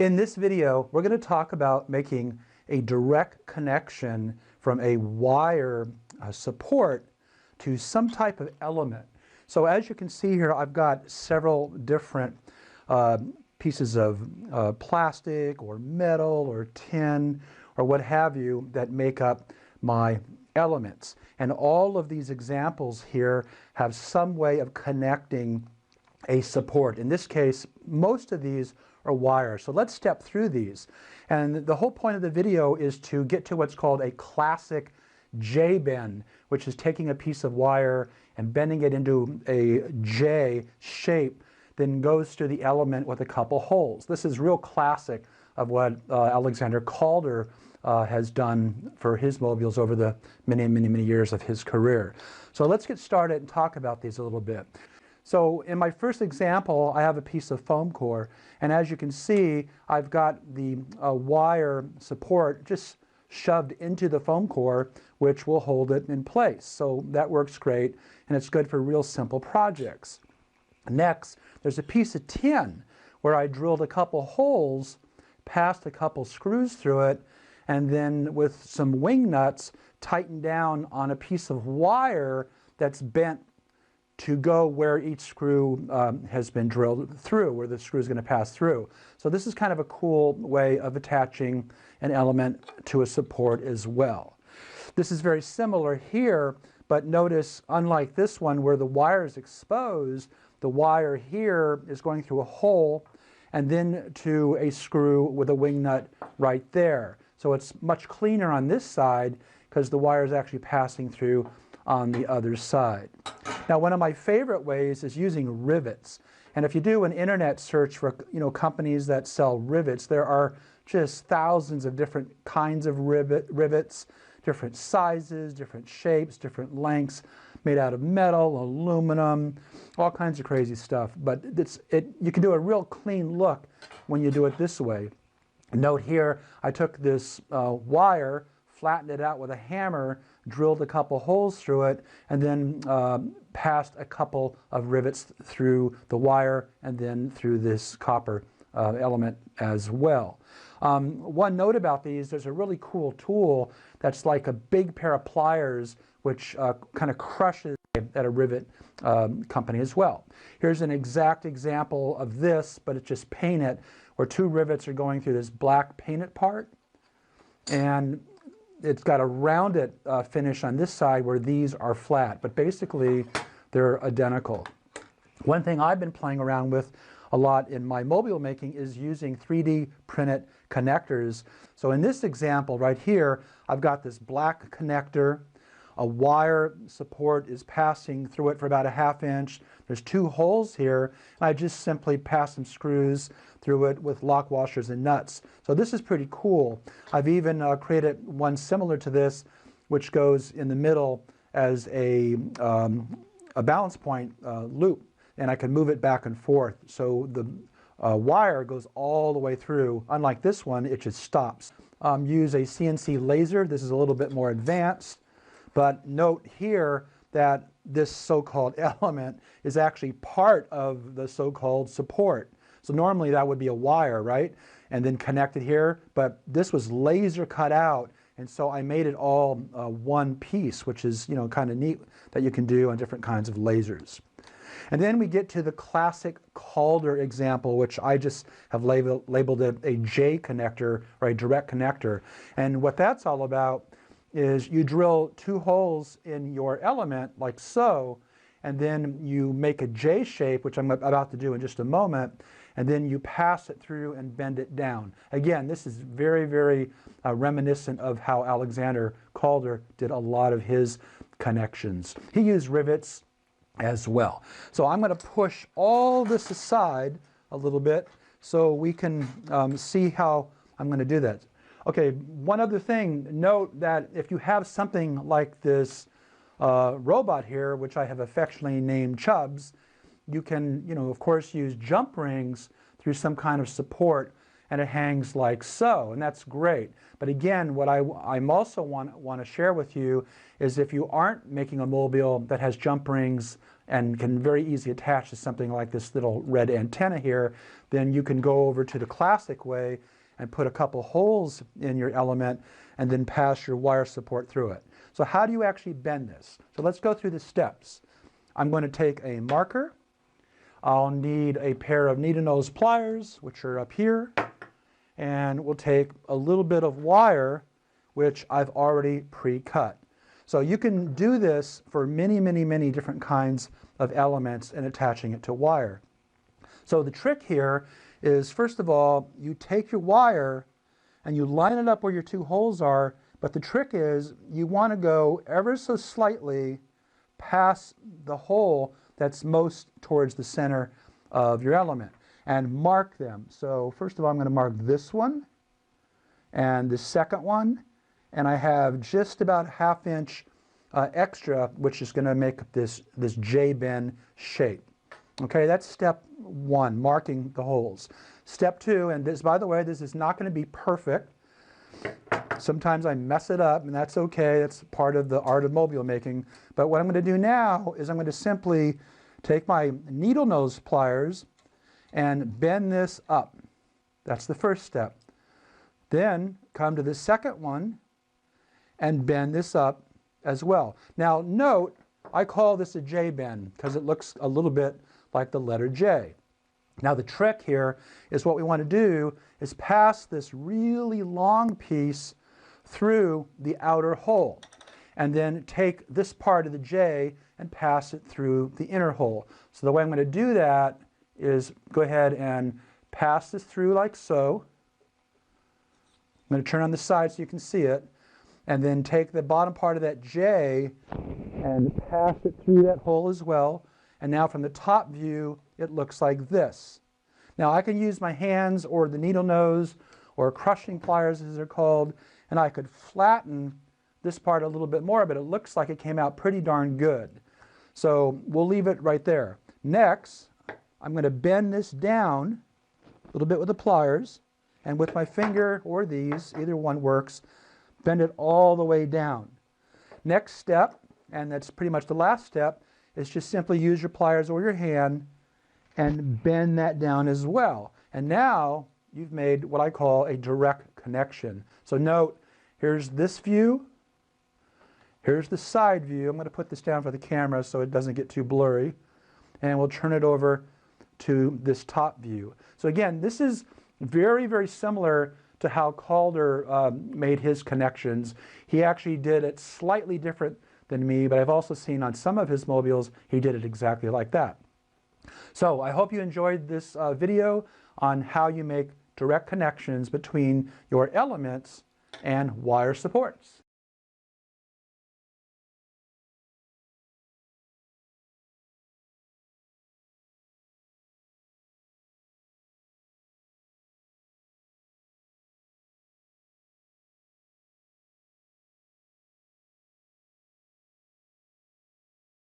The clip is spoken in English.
In this video, we're going to talk about making a direct connection from a wire support to some type of element. So as you can see here, I've got several different pieces of plastic or metal or tin or what have you that make up my elements. And all of these examples here have some way of connecting a support. In this case, most of these are wire. So let's step through these. And the whole point of the video is to get to what's called a classic J-bend, which is taking a piece of wire and bending it into a J shape, then goes to the element with a couple holes. This is real classic of what Alexander Calder has done for his mobiles over the many years of his career. So let's get started and talk about these a little bit. So in my first example, I have a piece of foam core, and as you can see, I've got the wire support just shoved into the foam core, which will hold it in place. So that works great, and it's good for real simple projects. Next, there's a piece of tin where I drilled a couple holes, passed a couple screws through it, and then with some wing nuts, tightened down on a piece of wire that's bent to go where each screw has been drilled through, where the screw is going to pass through. So this is kind of a cool way of attaching an element to a support as well. This is very similar here, but notice, unlike this one where the wire is exposed, the wire here is going through a hole and then to a screw with a wing nut right there. So it's much cleaner on this side because the wire is actually passing through on the other side. Now, one of my favorite ways is using rivets. And if you do an internet search for companies that sell rivets, there are just thousands of different kinds of rivets, different sizes, different shapes, different lengths, made out of metal, aluminum, all kinds of crazy stuff. But you can do a real clean look when you do it this way. Note here, I took this wire, flattened it out with a hammer, drilled a couple holes through it, and then passed a couple of rivets through the wire and then through this copper element as well. One note about these, there's a really cool tool that's like a big pair of pliers which kind of crushes at a rivet company as well. Here's an exact example of this, but it's just painted, where two rivets are going through this black painted part, and it's got a rounded finish on this side where these are flat, but basically they're identical. One thing I've been playing around with a lot in my mobile making is using 3D printed connectors. So in this example right here, I've got this black connector. A wire support is passing through it for about a ½ inch. There's two holes here, and I just simply pass some screws through it with lock washers and nuts. So this is pretty cool. I've even created one similar to this, which goes in the middle as a balance point loop, and I can move it back and forth. So the wire goes all the way through. Unlike this one, it just stops. Use a CNC laser. This is a little bit more advanced. But note here that this so-called element is actually part of the so-called support. So normally that would be a wire, right? And then connected here, but this was laser cut out, and so I made it all one piece, which is kind of neat that you can do on different kinds of lasers. And then we get to the classic Calder example, which I just have labeled it a J connector or a direct connector. And what that's all about is you drill two holes in your element like so, and then you make a J shape, which I'm about to do in just a moment, and then you pass it through and bend it down. Again, this is very reminiscent of how Alexander Calder did a lot of his connections. He used rivets as well. So I'm going to push all this aside a little bit so we can see how I'm going to do that. Okay, one other thing, note that if you have something like this robot here, which I have affectionately named Chubbs, you can, of course, use jump rings through some kind of support and it hangs like so, and that's great. But again, what I'm also want to share with you is if you aren't making a mobile that has jump rings and can very easily attach to something like this little red antenna here, then you can go over to the classic way and put a couple holes in your element and then pass your wire support through it. So how do you actually bend this? So let's go through the steps. I'm going to take a marker. I'll need a pair of needle nose pliers, which are up here, and we'll take a little bit of wire, which I've already pre-cut. So you can do this for many, many, many different kinds of elements and attaching it to wire. So the trick here is, first of all, you take your wire and you line it up where your two holes are, but the trick is you want to go ever so slightly past the hole that's most towards the center of your element and mark them. So first of all, I'm going to mark this one and the second one, and I have just about a ½ inch extra, which is going to make this J-bend shape. Okay, that's step one, marking the holes. Step two, and this, by the way, this is not going to be perfect. Sometimes I mess it up, and that's okay. That's part of the art of mobile making. But what I'm going to do now is I'm going to simply take my needle nose pliers and bend this up. That's the first step. Then come to the second one and bend this up as well. Now note, I call this a J bend because it looks a little bit like the letter J. Now the trick here is what we want to do is pass this really long piece through the outer hole and then take this part of the J and pass it through the inner hole. So the way I'm going to do that is go ahead and pass this through like so. I'm going to turn on the side so you can see it, and then take the bottom part of that J and pass it through that hole as well. And now from the top view, it looks like this. Now I can use my hands or the needle nose or crushing pliers as they're called, and I could flatten this part a little bit more, but it looks like it came out pretty darn good. So we'll leave it right there. Next, I'm going to bend this down a little bit with the pliers, and with my finger or these, either one works, bend it all the way down. Next step, and that's pretty much the last step, is just simply use your pliers or your hand and bend that down as well. And now you've made what I call a direct connection. So note, here's this view, here's the side view. I'm going to put this down for the camera so it doesn't get too blurry. And we'll turn it over to this top view. So again, this is very, very similar to how Calder made his connections. He actually did it slightly different than me, but I've also seen on some of his mobiles, he did it exactly like that. So I hope you enjoyed this video on how you make direct connections between your elements and wire supports.